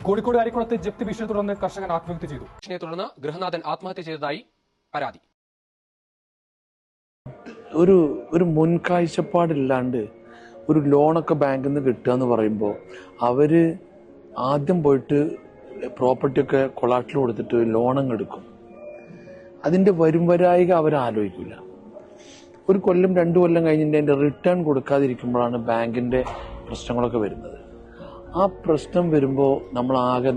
കോഴിക്കോട് അരിക്കുളത്ത് ജപ്തി ഭീഷണിയെ തുടർന്ന് കർഷകൻ ആത്മഹത്യ ചെയ്തു. ഭീഷണിയെ തുടർന്ന് ഗൃഹനാഥൻ ആത്മഹത്യ ചെയ്തതായി പരാതി. ഒരു മുൻകാഴ്ചപ്പാടില്ലാണ്ട് ഒരു ലോണൊക്കെ ബാങ്കിൽ നിന്ന് കിട്ടുക എന്ന് പറയുമ്പോൾ അവര് ആദ്യം പോയിട്ട് പ്രോപ്പർട്ടിയൊക്കെ കൊളാട്ടിൽ കൊടുത്തിട്ട് ലോണങ്ങ് എടുക്കും. അതിന്റെ വരായിക അവരാലോചിക്കില്ല. ഒരു കൊല്ലം 2 കൊല്ലം കഴിഞ്ഞിട്ട് അതിന്റെ റിട്ടേൺ കൊടുക്കാതിരിക്കുമ്പോഴാണ് ബാങ്കിന്റെ പ്രശ്നങ്ങളൊക്കെ വരുന്നത്. ആ പ്രശ്നം വരുമ്പോൾ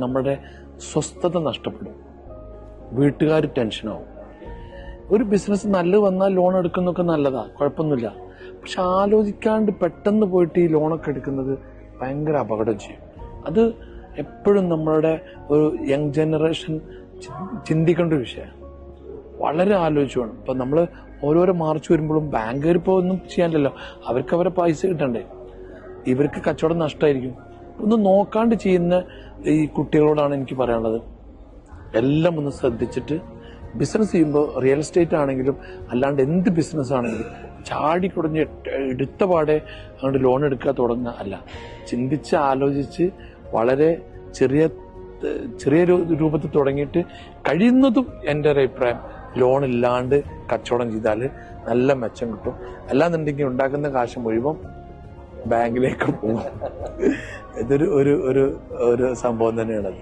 നമ്മുടെ സ്വസ്ഥത നഷ്ടപ്പെടും, വീട്ടുകാർ ടെൻഷനാവും. ഒരു ബിസിനസ് നല്ലത് വന്നാൽ ലോൺ എടുക്കുന്നതൊക്കെ നല്ലതാ, കുഴപ്പമൊന്നുമില്ല. പക്ഷെ ആലോചിക്കാണ്ട് പെട്ടെന്ന് പോയിട്ട് ഈ ലോണൊക്കെ എടുക്കുന്നത് ഭയങ്കര അപകടം ചെയ്യും. അത് എപ്പോഴും നമ്മളുടെ ഒരു യങ് ജനറേഷൻ ചിന്തിക്കേണ്ട ഒരു വിഷയമാണ്. വളരെ ആലോചിച്ചു വേണം. ഇപ്പൊ നമ്മള് ഓരോരോ മാർച്ച് വരുമ്പോഴും ബാങ്കുകാർ ഇപ്പോൾ ഒന്നും ചെയ്യാനില്ലല്ലോ, അവർക്ക് അവരെ പൈസ കിട്ടണ്ടേ, ഇവർക്ക് കച്ചവടം നഷ്ടമായിരിക്കും. ഒന്ന് നോക്കാണ്ട് ചെയ്യുന്ന ഈ കുട്ടികളോടാണ് എനിക്ക് പറയാനുള്ളത്, എല്ലാം ഒന്ന് ശ്രദ്ധിച്ചിട്ട് ബിസിനസ് ചെയ്യുമ്പോൾ റിയൽ എസ്റ്റേറ്റ് ആണെങ്കിലും അല്ലാണ്ട് എന്ത് ബിസിനസ് ആണെങ്കിലും ചാടിക്കുടഞ്ഞ് എടുത്ത പാടെ അങ്ങോട്ട് ലോൺ എടുക്കുക തുടങ്ങുക അല്ല, ചിന്തിച്ച് ആലോചിച്ച് വളരെ ചെറിയ രൂപത്തിൽ തുടങ്ങിയിട്ട് കഴിയുന്നതും എൻ്റെ ഒരു അഭിപ്രായം ലോൺ ഇല്ലാണ്ട് കച്ചവടം ചെയ്താൽ നല്ല മെച്ചം കിട്ടും. അല്ലാന്നുണ്ടെങ്കിൽ ഉണ്ടാക്കുന്ന കാശ് മുഴുവൻ ബാങ്കിലേക്ക് പോകും. ഇതൊരു ഒരു സംഭവം തന്നെയാണത്.